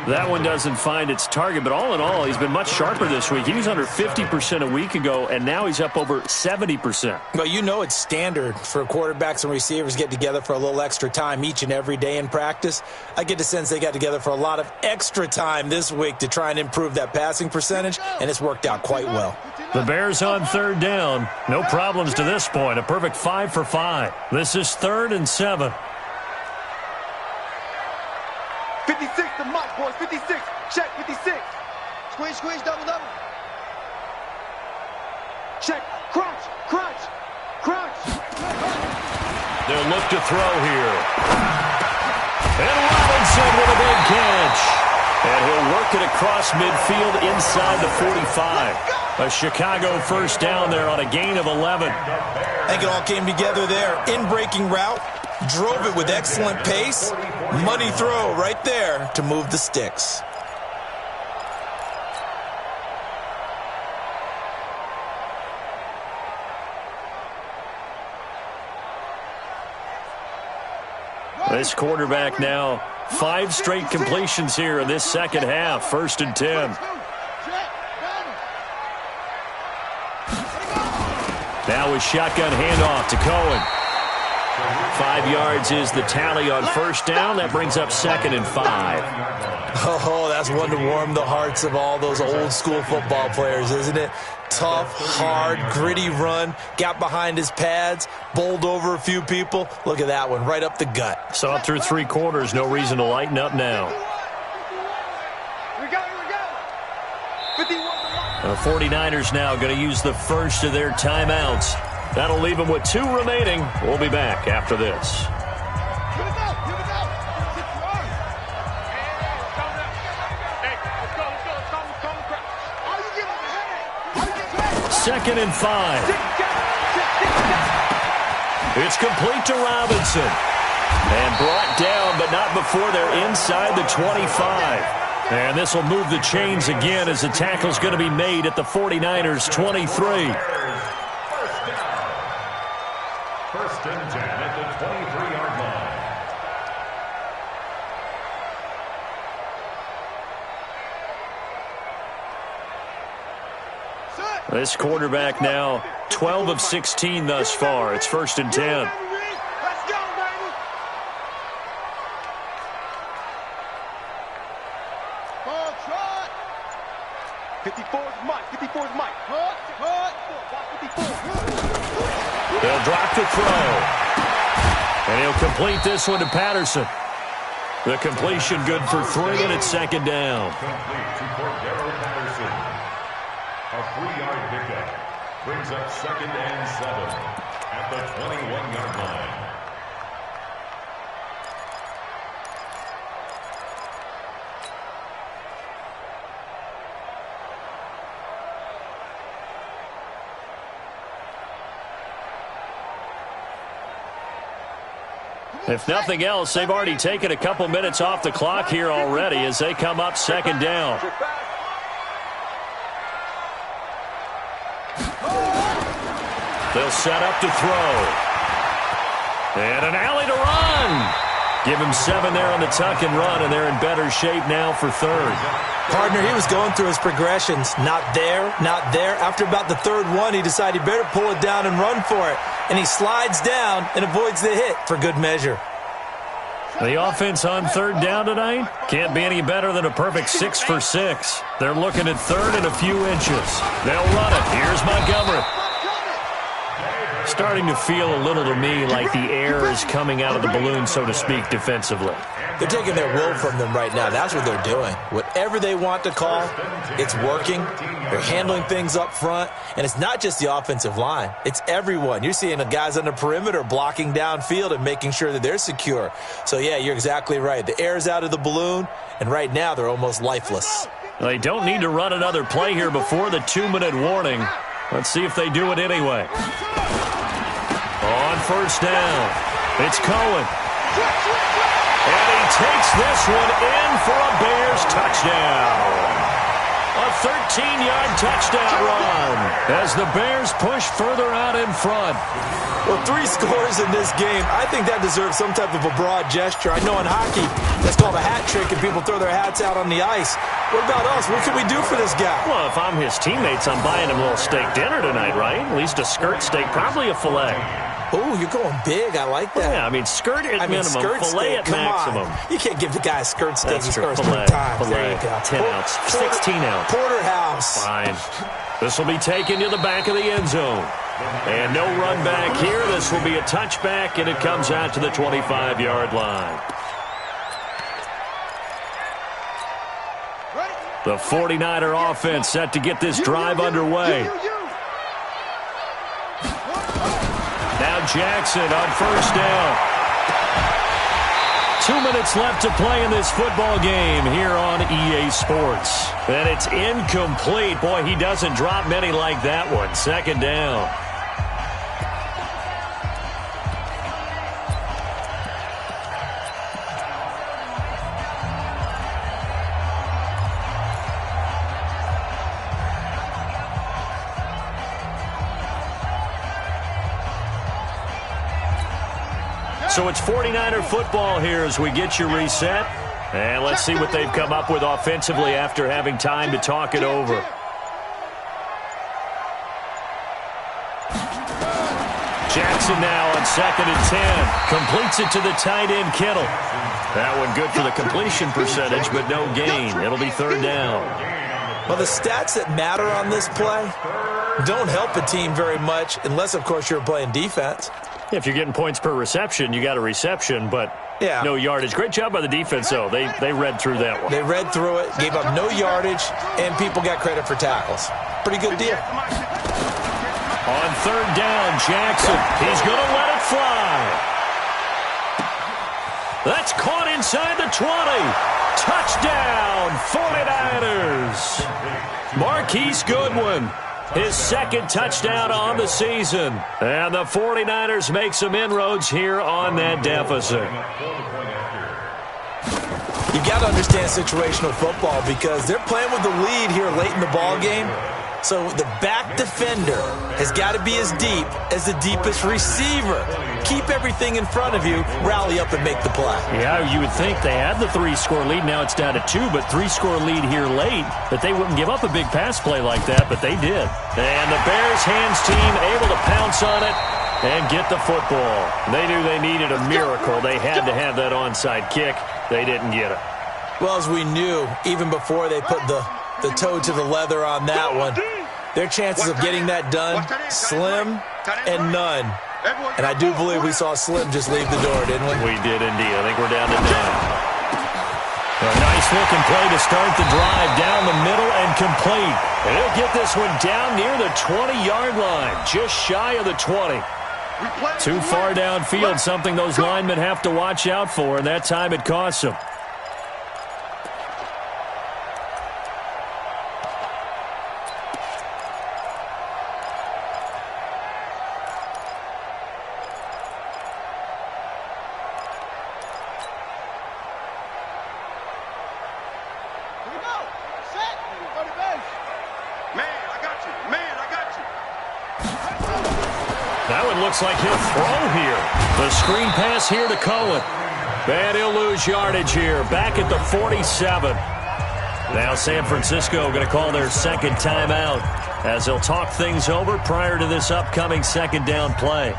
That one doesn't find its target, but all in all, he's been much sharper this week. He was under 50% a week ago, and now he's up over 70%. Well, you know it's standard for quarterbacks and receivers get together for a little extra time each and every day in practice. I get the sense they got together for a lot of extra time this week to try and improve that passing percentage, and it's worked out quite well. The Bears on third down. No problems to this point. A perfect 5 for 5. This is 3rd and 7. 56 to Mike, boys. 56. Check, 56. Squeeze, squeeze, double, double. Check. Crunch, crunch, crunch. They'll look to throw here. And Robinson with a big catch. And he'll work it across midfield inside the 45. A Chicago first down there on a gain of 11. I think it all came together there. In-breaking route. Drove it with excellent pace. Money throw right there to move the sticks. This quarterback now 5 straight completions here in this second half. 1st and 10. Now a shotgun handoff to Cohen. 5 yards is the tally on first down. That brings up 2nd and 5. Oh, that's one to warm the hearts of all those old school football players, isn't it? Tough, hard, gritty run. Got behind his pads, bowled over a few people. Look at that one, right up the gut. Saw it through 3 quarters. No reason to lighten up now. Here we go, here we go. 51. The 49ers now going to use the first of their timeouts. That'll leave them with 2 remaining. We'll be back after this. Here we go, here we go. Second and 5. It's complete to Robinson. And brought down, but not before they're inside the 25. And this will move the chains again as the tackle's going to be made at the 49ers' 23. First and 10 at the 23-yard line. This quarterback now 12 of 16 thus far. It's 1st and 10. Let's go, baby. Ball trot. 54 is Mike. 54 is Mike. Hut, hut. 54. They'll drop the throw. And he'll complete this one to Patterson. The completion good for 3, and it's 2nd down. Complete to Cordero Patterson. A 3-yard pickup brings up 2nd and 7 at the 21-yard line. If nothing else, they've already taken a couple minutes off the clock here already as they come up 2nd down. They'll set up to throw. And an alley to run. Give him 7 there on the tuck and run, and they're in better shape now for 3rd. Partner, he was going through his progressions. Not there, not there. After about the 3rd one, he decided he better pull it down and run for it. And he slides down and avoids the hit for good measure. The offense on 3rd down tonight can't be any better than a perfect 6 for 6. They're looking at 3rd and a few inches. They'll run it. Here's Montgomery. Starting to feel a little to me like the air is coming out of the balloon, so to speak, defensively. They're taking their will from them right now. That's what they're doing. Whatever they want to call, it's working. They're handling things up front. And it's not just the offensive line. It's everyone. You're seeing the guys on the perimeter blocking downfield and making sure that they're secure. So, yeah, you're exactly right. The air's out of the balloon, and right now they're almost lifeless. They don't need to run another play here before the 2-minute warning. Let's see if they do it anyway. On 1st down, it's Cohen. And he takes this one in for a Bears touchdown. A 13-yard touchdown run. as the Bears push further out in front. Well, 3 scores in this game. I think that deserves some type of a broad gesture. I know in hockey, that's called a hat trick, and people throw their hats out on the ice. What about us? What can we do for this guy? Well, if I'm his teammates, I'm buying him a little steak dinner tonight, right? At least a skirt steak, probably a filet. Oh, you're going big. I like that. Yeah, I mean, skirt at minimum, skirt filet steak, at maximum. On. You can't give the guy a skirt steak. That's He true. scores Filet, 3 times. filet, There you go. 10 ounce, 16 ounce. Porterhouse. Fine. This will be taken to the back of the end zone. And no run back here. This will be a touchback, and it comes out to the 25-yard line. The 49er offense set to get this drive underway. Now Jackson on first down. 2 minutes left to play in this football game here on EA Sports. And it's incomplete. Boy, he doesn't drop many like that one. Second down. So it's 49er football here as we get you reset. And let's see what they've come up with offensively after having time to talk it over. Jackson now on 2nd and 10. Completes it to the tight end, Kittle. That one good for the completion percentage, but no gain. It'll be 3rd down. Well, the stats that matter on this play don't help a team very much unless, of course, you're playing defense. If you're getting points per reception, you got a reception, but no yardage. Great job by the defense, though. They read through that one. They read through it, gave up no yardage, and people got credit for tackles. Pretty good deal. On 3rd down, Jackson. He's going to let it fly. That's caught inside the 20. Touchdown, 49ers. Marquise Goodwin. His 2nd touchdown on the season. And the 49ers make some inroads here on that deficit. You got to understand situational football because they're playing with the lead here late in the ball game. So the back defender has got to be as deep as the deepest receiver. Keep everything in front of you, rally up and make the play. Yeah, you would think they had the 3-score lead. Now it's down to 2, but 3-score lead here late, that they wouldn't give up a big pass play like that, but they did. And the Bears hands team able to pounce on it and get the football. They knew they needed a miracle. They had to have that onside kick. They didn't get it. Well, as we knew, even before they put the toe to the leather on that one, their chances of getting that done, slim and none. And I do believe we saw Slim just leave the door, didn't we? We did indeed. I think we're down to 9. A nice-looking play to start the drive down the middle and complete. And he'll get this one down near the 20-yard line, just shy of the 20. Too far downfield, something those linemen have to watch out for, and that time it costs them. Looks like he'll throw here. The screen pass here to Cohen. And he'll lose yardage here. Back at the 47. Now San Francisco going to call their 2nd timeout as they'll talk things over prior to this upcoming 2nd down play.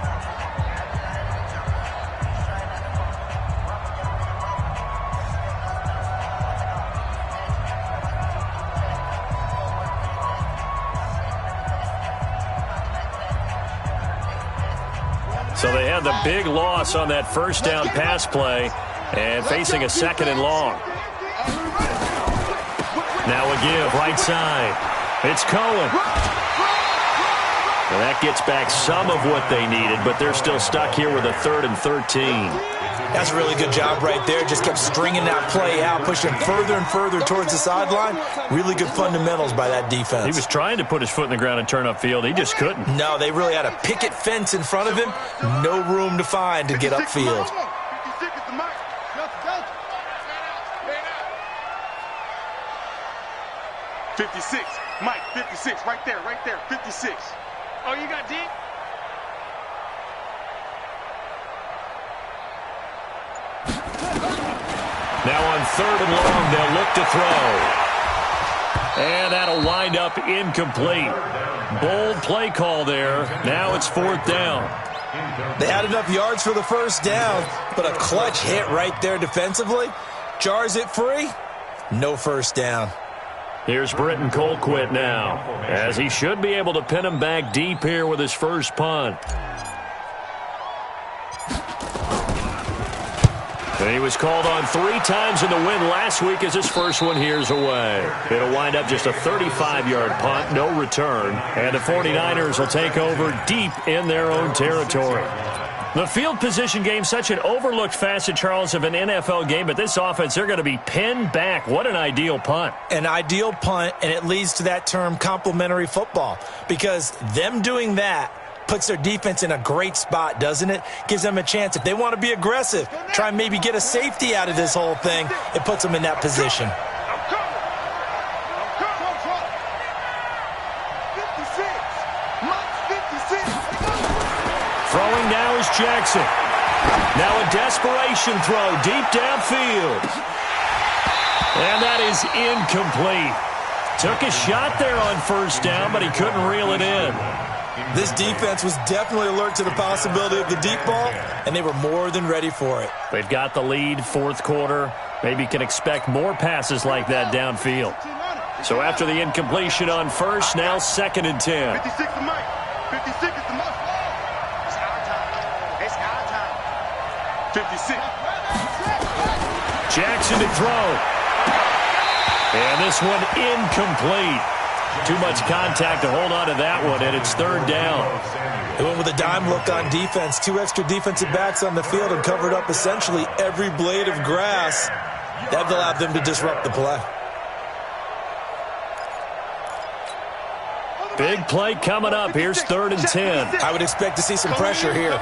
So they had the big loss on that 1st down pass play and facing a 2nd and long. Now a give right side. It's Cohen. Well, that gets back some of what they needed, but they're still stuck here with a 3rd and 13. That's a really good job right there. Just kept stringing that play out, pushing further and further towards the sideline. Really good fundamentals by that defense. He was trying to put his foot in the ground and turn upfield. He just couldn't. No, they really had a picket fence in front of him. No room to find to get upfield. 56. Mike, 56, right there, 56. Oh, you got deep? Now on 3rd and long, they'll look to throw. And that'll wind up incomplete. Bold play call there. Now it's 4th down. They had enough yards for the first down, but a clutch hit right there defensively. Jars it free. No first down. Here's Britton Colquitt now, as he should be able to pin him back deep here with his first punt. And he was called on 3 times in the win last week as his first one here's away. It'll wind up just a 35-yard punt, no return, and the 49ers will take over deep in their own territory. The field position game, such an overlooked facet, Charles, of an NFL game, but this offense, they're going to be pinned back. What an ideal punt. An ideal punt, and it leads to that term complementary football, because them doing that puts their defense in a great spot, doesn't it? Gives them a chance. If they want to be aggressive, try and maybe get a safety out of this whole thing, it puts them in that position. Throwing now is Jackson. Now a desperation throw deep downfield. And that is incomplete. Took a shot there on first down, but he couldn't reel it in. This defense was definitely alert to the possibility of the deep ball, and they were more than ready for it. They've got the lead, 4th quarter. Maybe can expect more passes like that downfield. So after the incompletion on first, now 2nd and 10. 56 to Mike. 56 is the most. It's our time. 56. Jackson to throw. And this one incomplete. Too much contact to hold on to that one, and it's 3rd down. They went with a dime look on defense. 2 extra defensive backs on the field and covered up essentially every blade of grass. That allowed them to disrupt the play. Big play coming up. Here's 3rd and 10. I would expect to see some pressure here.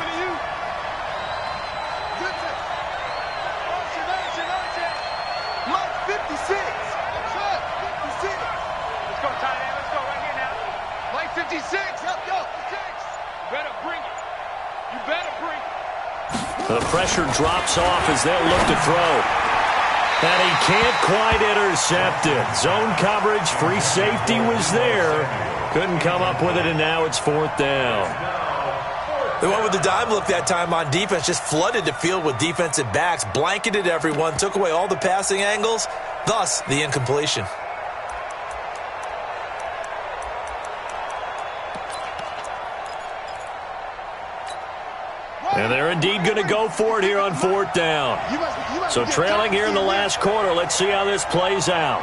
The pressure drops off as they'll look to throw. And he can't quite intercept it. Zone coverage, free safety was there. Couldn't come up with it, and now it's 4th down. They went with the dime look that time on defense, just flooded the field with defensive backs, blanketed everyone, took away all the passing angles, thus the incompletion. And they're indeed going to go for it here on 4th down. So trailing here in the last quarter. Let's see how this plays out.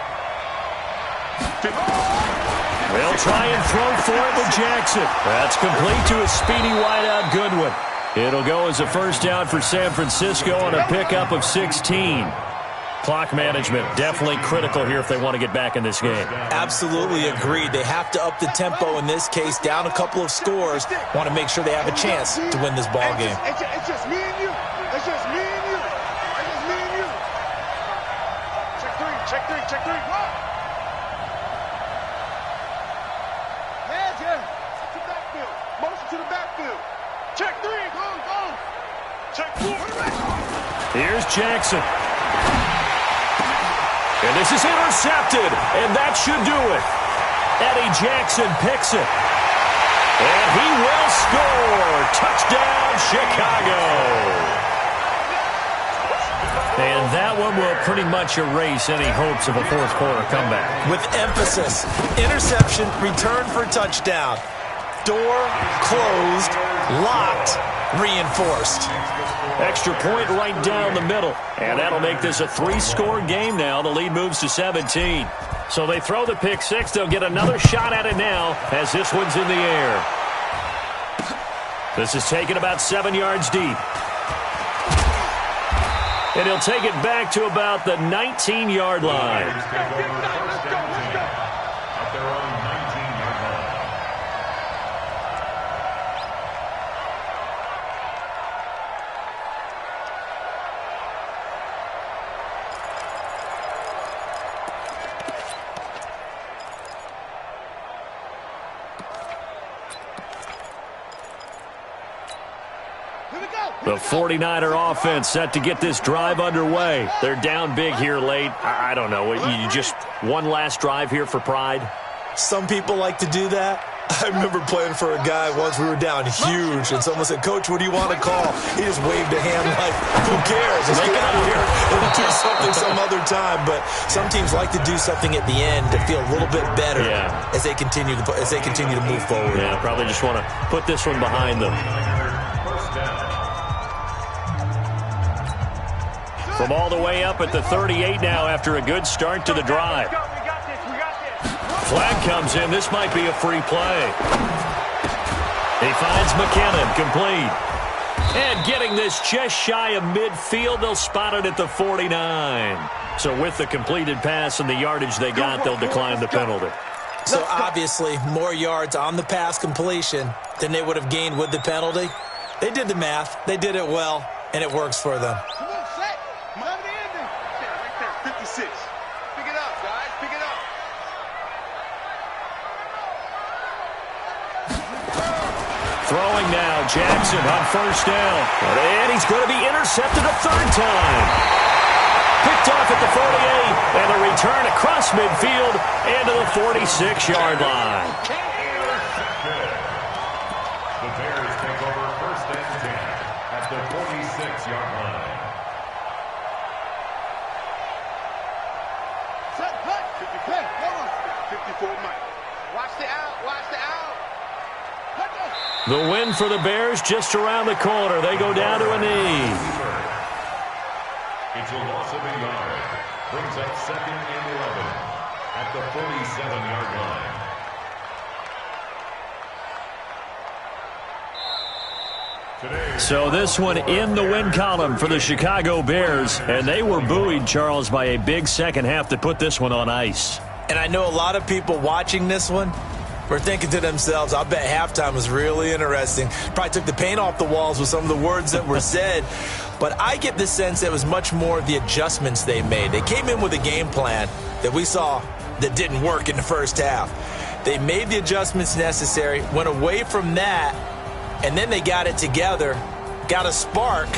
They'll try and throw for it with Jackson. That's complete to a speedy wideout Goodwin. It'll go as a first down for San Francisco on a pickup of 16. Clock management definitely critical here if they want to get back in this game. Absolutely agreed. They have to up the tempo in this case, down a couple of scores. Want to make sure they have a chance to win this ball game. It's just me and you. It's just me and you. It's just me and you. Check three. What? Yeah. To the backfield. Motion to the backfield. Check 3. Go. Check 4. Here's Jackson. And this is intercepted, and that should do it. Eddie Jackson picks it. And he will score. Touchdown, Chicago. And that one will pretty much erase any hopes of a 4th quarter comeback. With emphasis, interception, return for touchdown. Door closed, locked, reinforced. Extra point right down the middle. And that'll make this a 3-score game now. The lead moves to 17. So they throw the pick 6. They'll get another shot at it now as this one's in the air. This is taken about 7 yards deep. And he'll take it back to about the 19-yard line. The 49er offense set to get this drive underway. They're down big here late. I don't know. You just one last drive here for pride? Some people like to do that. I remember playing for a guy once. We were down huge, and someone said, "Coach, what do you want to call?" He just waved a hand like, "Who cares? Let's get out of here and do something some other time." But some teams like to do something at the end to feel a little bit better as they continue to move forward. Yeah, probably just want to put this one behind them. From all the way up at the 38 now after a good start to the drive. Flag comes in. This might be a free play. He finds McKinnon, complete. And getting this just shy of midfield, they'll spot it at the 49. So with the completed pass and the yardage they got, they'll decline the penalty. So obviously more yards on the pass completion than they would have gained with the penalty. They did the math. They did it well, and it works for them. 56. Pick it up, guys. Pick it up. Throwing now, Jackson on first down. And he's going to be intercepted a third time. Picked off at the 48, and a return across midfield and to the 46-yard line. The Bears take over first and 10 at the 46-yard line. 54 Mike. Watch the out. Watch the out. The win for the Bears just around the corner. They go down to a knee. It's a loss of a yard. Brings up 2nd and 11 at the 47-yard line. So this one in the win column for the Chicago Bears. And they were buoyed, Charles, by a big second half to put this one on ice. And I know a lot of people watching this one were thinking to themselves, I bet halftime was really interesting. Probably took the paint off the walls with some of the words that were said. But I get the sense it was much more of the adjustments they made. They came in with a game plan that we saw that didn't work in the first half. They made the adjustments necessary, went away from that, and then they got it together, got a spark,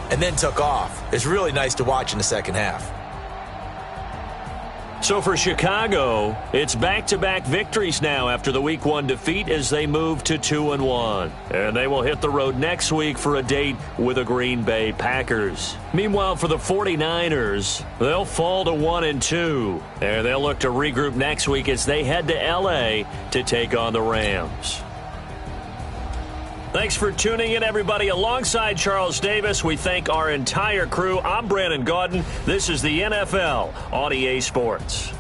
and then took off. It's really nice to watch in the second half. So for Chicago, it's back-to-back victories now after the Week 1 defeat as they move to 2-1. And they will hit the road next week for a date with the Green Bay Packers. Meanwhile, for the 49ers, they'll fall to 1-2. And they'll look to regroup next week as they head to L.A. to take on the Rams. Thanks for tuning in, everybody. Alongside Charles Davis, we thank our entire crew. I'm Brandon Gaudin. This is the NFL on EA Sports.